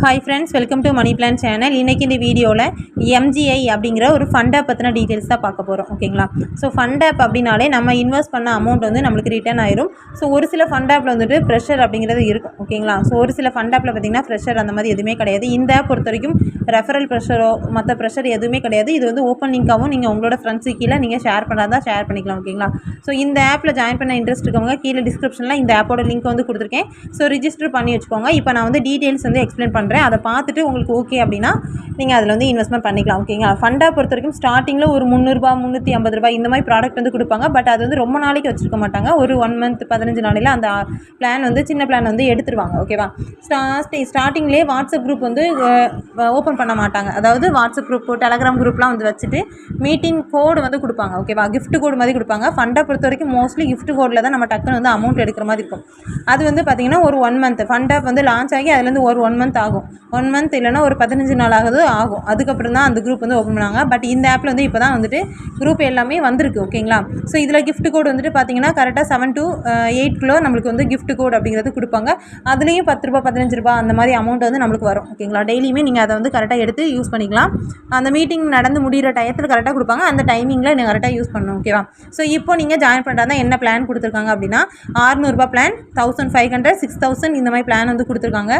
Hi friends, welcome to Money Plan channel. இன்னைக்கு இந்த வீடியோவில் MGI அப்படிங்கிற ஒரு ஃபண்ட் ஆப் பற்றின டீட்டெயில்ஸ் தான் பார்க்க போகிறோம். ஓகேங்களா? ஸோ ஃபண்ட் ஆப் அப்படின்னாலே நம்ம இன்வெஸ்ட் பண்ண அமௌண்ட் வந்து நம்மளுக்கு ரிட்டர்ன் ஆயிரும். ஸோ ஒரு சில ஃபண்ட் ஆப்பில் வந்துட்டு ப்ரெஷர் அப்படிங்கிறது இருக்கும். ஓகேங்களா? ஸோ ஒரு சில ஃபண்ட் ஆப்பில் பார்த்திங்கன்னா ப்ரெஷர் அந்த மாதிரி எதுவுமே கிடையாது. இந்த ஆப் பொறுத்த வரைக்கும் ரெஃபரல் ப்ரெஷரோ மற்ற ப்ரெஷர் எதுவுமே கிடையாது. இது வந்து ஓப்பன் லிங்காகவும் நீங்கள் உங்களோட ஃப்ரெண்ட்ஸுக்கு கீழே நீங்கள் ஷேர் பண்ணுறதா ஷேர் பண்ணிக்கலாம். ஓகேங்களா? ஸோ இந்த ஆப்பில் ஜாயின் பண்ண இன்ட்ரெஸ்ட் இருக்கவங்க கீழே டிஸ்கிரிப்ஷனில் இந்த ஆப்போட லிங்க் வந்து கொடுத்துருக்கேன். ஸோ ரிஜிஸ்டர் பண்ணி வச்சுக்கோங்க. இப்போ நான் வந்து டீட்டெயில்ஸ் வந்து எக்ஸ்பிளைன் பண்ணுறேன். அதை பார்த்துட்டு உங்களுக்கு ஓகே அப்படின்னா நீங்கள் அதில் வந்து இன்வெஸ்ட்மெண்ட் பண்ணிக்கலாம். ஓகேங்களா? ஃபண்டாக பொறுத்த வரைக்கும் ஸ்டார்டிங்கில் ஒரு 300 350 ரூபாய் இந்த மாதிரி ப்ராடக்ட் வந்து கொடுப்பாங்க. பட் அது வந்து ரொம்ப நாளைக்கு வச்சுருக்க மாட்டாங்க. ஒரு 1 மந்த் 15 நாளையில் அந்த பிளான் வந்து சின்ன பிளான் வந்து எடுத்துருவாங்க. ஓகேவா? ஸ்டார்டிங்லேயே வாட்ஸ்அப் குரூப் வந்து ஓப்பன் பண்ண மாட்டாங்க. அதாவது வாட்ஸ்அப் குரூப் டெலகிராம் குரூப்லாம் வந்து வச்சுட்டு மீட்டிங் கோடு வந்து கொடுப்பாங்க. ஓகேவா? கிஃப்ட் கோடு மாதிரி கொடுப்பாங்க. ஃபண்டை பொறுத்த வரைக்கும் மோஸ்ட்லி கிஃப்ட் கோடில் தான் நம்ம டக்குன்னு வந்து அமௌண்ட் எடுக்கிற மாதிரி இருக்கும். அது வந்து பார்த்திங்கன்னா ஒரு 1 மந்த் ஃபண்ட் ஆப் வந்து லான்ச் ஆகி அதுலேருந்து ஒரு 1 மந்த் ஆகும். 1 மந்த் இல்லைனா ஒரு 15 நாள் ஆகும். அதுக்கப்புறம் தான் அந்த குரூப் வந்து ஓப்பன் பண்ணாங்க. பட் இந்த ஆப்பில் வந்து இப்போ தான் வந்துட்டு குரூப் எல்லாமே வந்திருக்கு. ஓகேங்களா? ஸோ இதில் கிஃப்ட் கோடு வந்துட்டு பார்த்தீங்கன்னா கரெக்டாக 7 to 8 கிலோ நம்மளுக்கு வந்து கிஃப்ட் கோட் அப்படிங்கிறது கொடுப்பாங்க. அதுலேயும் 10 ரூபா 15 ரூபா அந்த மாதிரி அமௌண்ட் வந்து நம்மளுக்கு வரும். ஓகேங்களா? டெய்லியுமே நீங்கள் அதை வந்து கரெக்டாக எடுத்து யூஸ் பண்ணிக்கலாம். அந்த மீட்டிங் நடந்து முடிகிற டயத்தில் கரெக்டாக கொடுப்பாங்க. அந்த டைமிங்கில் நீங்கள் கரெக்டாக யூஸ் பண்ணணும். ஓகேவா? ஸோ இப்போ நீங்கள் ஜாயின் பண்ணுறதா என்ன பிளான் கொடுத்துருக்காங்க அப்படின்னா 600 ரூபா பிளான், 1500, 6000 இந்த மாதிரி பிளான் வந்து கொடுத்துருக்காங்க.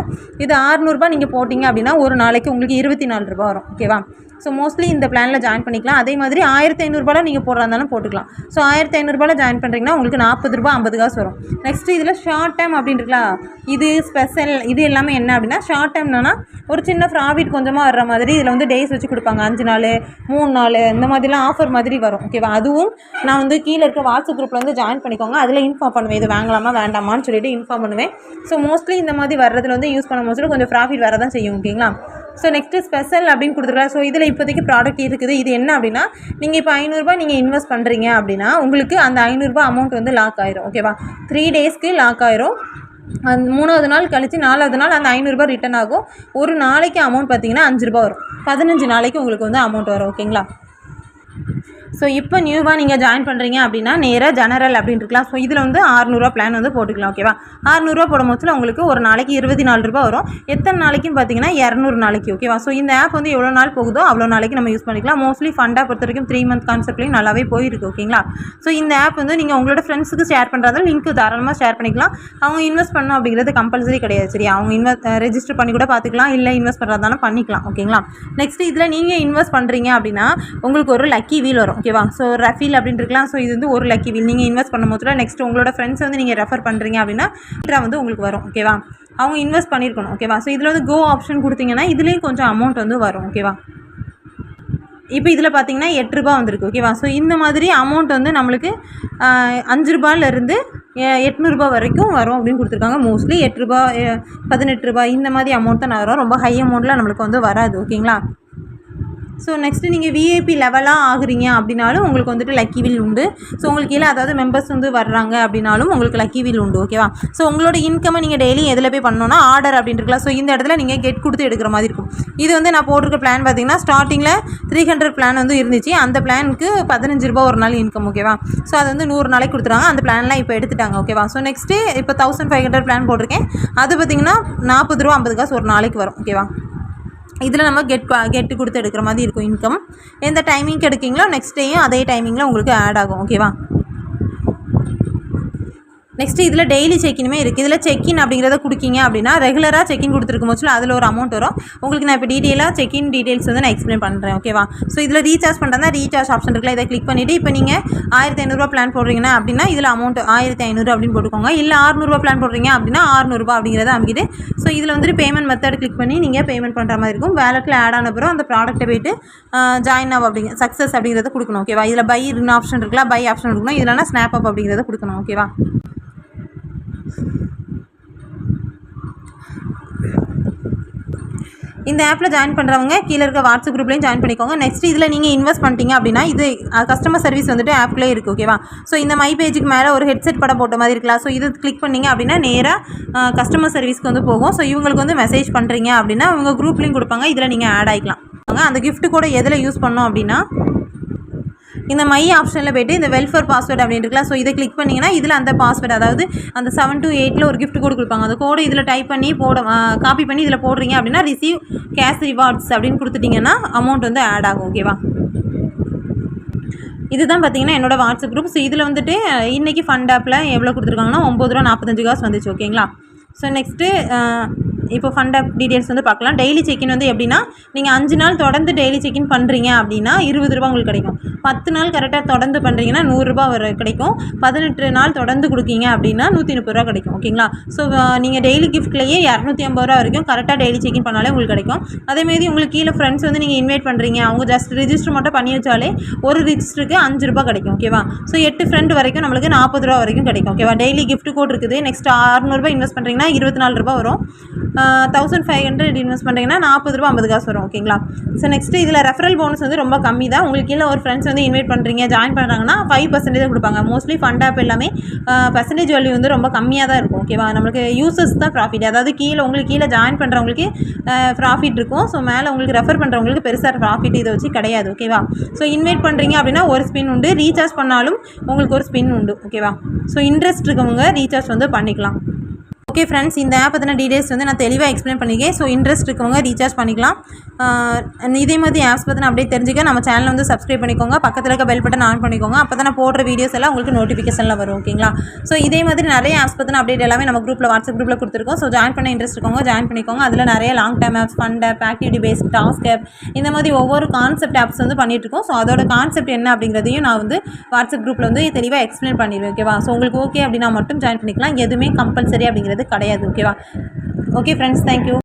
இது 600 ரூபா நீங்கள் போட்டிங்க அப்படின்னா ஒரு நாளைக்கு உங்களுக்கு 24 ரூபா வரும். ஓகேவா? ஸோ மோஸ்ட்லி இந்த பிளானில் ஜாயின் பண்ணிக்கலாம். அதே மாதிரி 1500 ரூபாயில் நீங்கள் போடுறா இருந்தாலும் போட்டுக்கலாம். ஸோ 1500 ரூபாயில் ஜாயின் பண்ணுறீங்கன்னா உங்களுக்கு 40 ரூபா 50 காசு வரும். நெக்ஸ்ட்டு இதில் ஷார்ட் டைம் அப்படின்ட்டுருக்கா இது ஸ்பெஷல். இது எல்லாமே என்ன அப்படின்னா ஷார்ட் டைம்னா ஒரு சின்ன ப்ராஃபிட் கொஞ்சமாக வர்ற மாதிரி இதில் வந்து டேஸ் வச்சு கொடுப்பாங்க. 5 நாள் 3 நாள் இந்த மாதிரிலாம் ஆஃபர் மாதிரி வரும். ஓகேவா? அதுவும் நான் வந்து கீழே இருக்க வாட்ஸ்அப் குரூப்பில் வந்து ஜாயின் பண்ணிக்கோங்க. அதில் இன்ஃபார்ம் பண்ணுவேன். இது வாங்கலாமா வேண்டாமான்னு சொல்லிட்டு இன்ஃபார்ம் பண்ணுவேன். ஸோ மோஸ்ட்லி இந்த மாதிரி வர்றதுல வந்து யூஸ் பண்ண மோஸ்ட்லி கொஞ்சம் ப்ராஃபிட் வர தான் செய்யும். ஓகேங்களா? ஸோ நெக்ஸ்ட்டு ஸ்பெஷல் அப்படின்னு கொடுத்துருக்கலாம். ஸோ இதில் இப்போதைக்கு ப்ராடக்ட் இருக்குது. இது என்ன அப்படின்னா நீங்கள் இப்போ 500 ரூபாய் நீங்கள் இன்வெஸ்ட் பண்ணுறீங்க அப்படின்னா உங்களுக்கு அந்த 500 ரூபாய் அமௌண்ட் வந்து லாக் ஆயிரும். ஓகேவா? 3 டேஸ்க்கு லாக் ஆயிரும். அந்த 3வது நாள் கழித்து 4வது நாள் அந்த 500 ரூபாய் ரிட்டர்ன் ஆகும். ஒரு நாளைக்கு அமௌண்ட் பார்த்தீங்கன்னா 5 ரூபா வரும். 15 நாளைக்கு உங்களுக்கு வந்து அமௌண்ட் வரும். ஓகேங்களா? ஸோ இப்போ நியூவாக நீங்கள் ஜாயின் பண்ணுறீங்க அப்படின்னா நேராக ஜெனரல் அப்படின்னு இருக்கலாம். ஸோ இதில் வந்து 600 ரூபா பிளான் வந்து போட்டுக்கலாம். ஓகேவா? 600 ரூபா போடும் போது உங்களுக்கு ஒரு நாளைக்கு 24 ரூபா வரும். எத்தனை நாளைக்குன்னு பார்த்தீங்கன்னா 200 நாளைக்கு. ஓகேவா? ஸோ இந்த ஆப் வந்து எவ்வளோ நாள் போகுதோ அவ்வளோ நாளைக்கு நம்ம யூஸ் பண்ணிக்கலாம். மோஸ்ட்லி ஃபண்டாக பொறுத்த வரைக்கும் 3 மந்த் கான்செப்ட்லேயும் நல்லாவே போயிருக்கு. ஓகேங்களா? ஸோ இந்த ஆப் வந்து நீங்கள் உங்களோட ஃப்ரெண்ட்ஸுக்கு ஷேர் பண்ணுறதால லிங்க் தாராளமாக ஷேர் பண்ணிக்கலாம். அவங்க இன்வெஸ்ட் பண்ணணும் அப்படிங்கிறது கம்பல்சரி கிடையாது. சரி, அவங்க ரெஜிஸ்டர் பண்ணி கூட பார்த்துக்கலாம். இல்லை இன்வெஸ்ட் பண்ணுறதாலும் பண்ணிக்கலாம். ஓகேங்களா? நெக்ஸ்ட் இதில் நீங்கள் இன்வெஸ்ட் பண்ணுறீங்க அப்படின்னா உங்களுக்கு ஒரு லக்கி வீல் வரும். ஓகேவா? ஸோ ரஃபீல் அப்படின்னு இருக்கலாம். ஸோ இது வந்து ஒரு லக்கி வீல். நீங்கள் இன்வெஸ்ட் பண்ணும்போது நெக்ஸ்ட் உங்களோட ஃப்ரெண்ட்ஸ் வந்து நீங்கள் ரெஃபர் பண்ணுறீங்க அப்படின்னா வந்து உங்களுக்கு வரும். ஓகேவா? அவங்க இன்வெஸ்ட் பண்ணியிருக்கணும். ஓகேவா? ஸோ இதில் வந்து கோ ஆப்ஷன் கொடுத்தீங்கன்னா இதுலேயும் கொஞ்சம் அமௌண்ட் வந்து வரும். ஓகேவா? இப்போ இதில் பார்த்தீங்கன்னா 8 ரூபா வந்திருக்கு. ஓகேவா? ஸோ இந்த மாதிரி அமௌண்ட் வந்து நம்மளுக்கு 5 ரூபாயிலேருந்து 800 ரூபா வரைக்கும் வரும் அப்படின்னு கொடுத்துருக்காங்க. மோஸ்ட்லி 8 ரூபா 18 ரூபா இந்த மாதிரி அமௌண்ட் தான் வரும். ரொம்ப ஹை அமௌண்ட்டில் நம்மளுக்கு வந்து வராது. ஓகேங்களா? ஸோ நெக்ஸ்ட்டு நீங்கள் விஐபி லெவலாக ஆகுறீங்க அப்படின்னாலும் உங்களுக்கு வந்துட்டு லக்கி வீல் உண்டு. ஸோ உங்களுக்கு கீழே அதாவது மெம்பர்ஸ் வந்து வர்றாங்க அப்படின்னாலும் உங்களுக்கு லக்கி வீல் உண்டு. ஓகேவா? ஸோ உங்களோட இன்கம்மை நீங்கள் டெய்லி எதில் போய் பண்ணணும்னா ஆர்டர் அப்படின்னு இருக்கலாம். ஸோ இந்த இடத்துல நீங்கள் கெட் கொடுத்து எடுக்கிற மாதிரி இருக்கும். இது வந்து நான் போட்டிருக்க பிளான் பார்த்தீங்கன்னா ஸ்டார்டிங்கில் 300 பிளான் வந்து இருந்துச்சு. அந்த பிளானுக்கு 15 ரூபா ஒரு நாள் இன்கம். ஓகேவா? ஸோ அது வந்து 100 நாளைக்கு கொடுத்துறாங்க. அந்த பிளான்லாம் இப்போ எடுத்துட்டாங்க. ஓகேவா? ஸோ நெக்ஸ்ட்டு இப்போ 1500 பிளான் போட்டிருக்கேன். அது பார்த்திங்கன்னா 40 ரூபா 50 காசு ஒரு நாளைக்கு வரும். ஓகேவா? இதில் நம்ம கெட்டு கொடுத்து எடுக்கிற மாதிரி இருக்கும் இன்கம். எந்த டைமிங்க்கு எடுக்கிங்களோ நெக்ஸ்ட் டேயும் அதே டைமிங்கில் உங்களுக்கு ஆட் ஆகும். ஓகேவா? நெக்ஸ்ட்டு இதில் டெய்லி செக்கினுமே இருக்குது. இதில் செக்இன் அப்படிங்கிறத கொடுக்கிங்க அப்படின்னா ரெகுலராக செக்இன் கொடுத்துருக்கும் போது அதில் ஒரு அமௌண்ட் வரும். உங்களுக்கு நான் இப்போ டீட்டெயிலாக செக்இன் டீட்டெயில்ஸ் வந்து நான் எக்ஸ்பிளைன் பண்ணுறேன். ஓகேவா? ஸோ இதில் ரீசார்ஜ் பண்ணுறதா ரீசார்ஜ் ஆப்ஷன் இருக்குல்ல, இதை கிளிக் பண்ணிவிட்டு இப்போ நீங்கள் 1500 ரூபா பிளான் போடுறீங்கன்னா அப்படின்னா இதில் அமௌண்ட் 1500 அப்படின்னு போட்டுக்கோங்க. இல்லை 600 ரூபா பிளான் போடுறீங்க அப்படின்னா 600 ரூபா அப்படிங்கிறத அமைக்கிது. ஸோ இதில் வந்துட்டு பேமெண்ட் மெத்தட் கிளிக் பண்ணி நீங்கள் பேமெண்ட் பண்ணுற மாதிரி இருக்கும். வேலெட்டில் ஆட் ஆன பிறகு அந்த ப்ராடக்ட்டை போய்ட்டு ஜாயின் ஆகும் அப்படிங்க சக்ஸஸ் அப்படிங்கிறத கொடுக்கணும். ஓகேவா? இதில் பை ஆப்ஷன் இருக்குல்ல, பை ஆப்ஷன் கொடுக்கணும். இல்லைனா ஸ்னாப் அப் அப்படிங்கிறத கொடுக்கணும். ஓகேவா? இந்த ஆப்பில் ஜாயின் பண்ணுறவங்க கீழே இருக்க வாட்ஸ்அப் குரூப்லேயும் ஜாயின் பண்ணிக்கோங்க. நெக்ஸ்ட் இதில் நீங்கள் இன்வெஸ்ட் பண்ணிட்டீங்க அப்படின்னா இது கஸ்டமர் சர்வீஸ் வந்துட்டு ஆப்லேயே இருக்குது. ஓகேவா? ஸோ இந்த மை பேஜுக்கு மேலே ஒரு ஹெட்செட் படம் போட்ட மாதிரி இருக்கலாம். ஸோ இது கிளிக் பண்ணிங்க அப்படின்னா நேராக கஸ்டமர் சர்வீஸ்க்கு வந்து போகும். ஸோ இவங்களுக்கு வந்து மெசேஜ் பண்ணுறீங்க அப்படின்னா இவங்க குரூப்லேயும் கொடுப்பாங்க. இதில் நீங்கள் ஆட் ஆகிக்கலாம். அந்த கிஃப்ட் கூட எதில் யூஸ் பண்ணோம் அப்படின்னா இந்த மை ஆப்ஷனில் போய்ட்டு இந்த வெல்ஃபேர் பாஸ்வேர்டு அப்படின்னு இருக்கலாம். ஸோ இதை கிளிக் பண்ணிங்கன்னா இதில் அந்த பாஸ்வேர்டு, அதாவது அந்த 7 to 8 ஒரு gift கோடு கொடுப்பாங்க. அந்த கோடு இதில் டைப் பண்ணி காப்பி பண்ணி இதில் போடுறீங்க அப்படின்னா ரிசீவ் கேஷ் ரிவார்ட்ஸ் அப்படின்னு கொடுத்துட்டிங்கன்னா அமௌண்ட் வந்து ஆட் ஆகும். ஓகேவா? இதுதான் பார்த்தீங்கன்னா என்னோட வாட்ஸ்அப் குரூப். ஸோ இதில் வந்துட்டு இன்றைக்கி ஃபண்ட் ஆப்பில் எவ்வளோ கொடுத்துருக்காங்கன்னா 9.45 வந்துச்சு. ஓகேங்களா? ஸோ நெக்ஸ்ட்டு இப்போ ஃபண்ட் ஆப் டீட்டெயில்ஸ் வந்து பார்க்கலாம். டெய்லி செக்இன் வந்து எப்படின்னா, நீங்கள் 5 நாள் தொடர்ந்து டெய்லி செக்இன் பண்ணுறீங்க அப்படின்னா 20 ரூபா உங்களுக்கு கிடைக்கும். 10 நாள் கரெக்டாக தொடர்ந்து பண்ணுறீங்கன்னா 100 ரூபா கிடைக்கும். 18 நாள் தொடர்ந்து கொடுக்கீங்க அப்படின்னா 130 ரூபா கிடைக்கும். ஓகேங்களா? ஸோ நீங்கள் டெய்லி கிஃப்ட்லேயே 250 ரூபா வரைக்கும் கரெக்டாக டெய்லி செக்இன் பண்ணாலே உங்களுக்கு கிடைக்கும். அதேமாரி உங்களுக்கு கீழே ஃப்ரெண்ட்ஸ் வந்து நீங்கள் இன்வைட் பண்ணுறீங்க, அவங்க ஜஸ்ட் ரிஜிஸ்டர் மட்டும் பண்ணி வச்சாலே ஒரு ரிஜிஸ்டருக்கு 5 ரூபா கிடைக்கும். ஓகேவா? ஸோ 8 ஃப்ரெண்ட் வரைக்கும் நம்மளுக்கு 40 ரூபா வரைக்கும் கிடைக்கும். ஓகேவா? டெய்லி கிஃப்ட் கோட் இருக்குது. நெக்ஸ்ட் 600 ரூபா இன்வெஸ்ட் பண்ணுறீங்கன்னா 24 ரூபா வரும். 1500 இன்வெஸ்ட் பண்ணுறீங்கன்னா 40 ரூபா 50 காசு வரும். ஓகேங்களா? ஸோ நெக்ஸ்ட்டு இதில் ரெஃபரல் போனஸ் வந்து ரொம்ப கம்மி தான். உங்களுக்கு கீழே ஒரு ஃப்ரெண்ட்ஸ் வந்து இன்வைட் பண்ணுறீங்க, ஜாயின் பண்ணுறாங்கன்னா 5% கொடுப்பாங்க. மோஸ்ட்லி ஃபண்ட் ஆப் எல்லாமே பர்சன்டேஜ் வேல்யூ வந்து ரொம்ப கம்மியாக தான் இருக்கும். ஓகேவா? நம்மளுக்கு யூசர்ஸ் தான் ப்ராஃபிட், அதாவது உங்களுக்கு கீழே ஜாயின் பண்ணுறவங்களுக்கு ப்ராஃபிட் இருக்கும். ஸோ மேலே உங்களுக்கு ரெஃபர் பண்ணுறவங்களுக்கு பெருசாக ப்ராஃபிட் இதை வச்சு கிடையாது. ஓகேவா? ஸோ இன்வைட் பண்ணுறீங்க அப்படின்னா ஒரு ஸ்பின் உண்டு, ரீசார்ஜ் பண்ணாலும் உங்களுக்கு ஒரு ஸ்பின் உண்டு. ஓகேவா? ஸோ இன்ட்ரெஸ்ட் இருக்கவங்க ரீசார்ஜ் வந்து பண்ணிக்கலாம். ஓகே ஃப்ரெண்ட்ஸ், இந்த ஆப் பற்றின டீடைல்ஸ் வந்து நான் தெளிவாக எக்ஸ்பிளைன் பண்ணியிருக்கேன். ஸோ இன்ட்ரெஸ்ட் இருக்கவங்க ரீசார்ஜ் பண்ணிக்கலாம். இதே மாதிரி ஆப்ஸ் பற்றின அப்படியே தெரிஞ்சுக்க நம்ம சேனல் வந்து சப்ஸ்கிரைப் பண்ணிக்கோங்க. பக்கத்தில் இருக்க பெல் பட்டன் ஆன் பண்ணிக்கோங்க. அப்போ தான் நான் போடுற வீடியோஸ் எல்லாம் உங்களுக்கு நோட்டிஃபிகேஷனில் வரும். ஓகேங்களா? ஸோ இதே மாதிரி நிறைய ஆப்ஸ் பற்றின அப்டேட் எல்லாமே நம்ம குரூப்பில், வாட்ஸ்அப் குரூப்பில் கொடுத்துருக்கோம். ஸோ ஜாயின் பண்ண இன்ட்ரெஸ்ட் இருக்கவங்க ஜாயின் பண்ணிக்கோங்க. அதில் நிறைய long time apps, fund app, activity based, task app, இந்த மாதிரி ஒவ்வொரு கான்செப்ட் ஆப்ஸ் வந்து பண்ணிகிட்ருக்கோம். ஸோ அதோட கான்செப்ட் என்ன அப்படிங்கிறதையும் நான் வந்து வாட்ஸ்அப் குரூப்பில் வந்து தெளிவாக எக்ஸ்பிளைன் பண்ணிடுவேன். ஓகேவா? ஸோ உங்களுக்கு ஓகே அப்படின்னா மட்டும் ஜாயின் பண்ணிக்கலாம். எதுவுமே கம்பல்சரி அப்படிங்கிறது கிடையாது. ஓகேவா? Okay friends, thank you.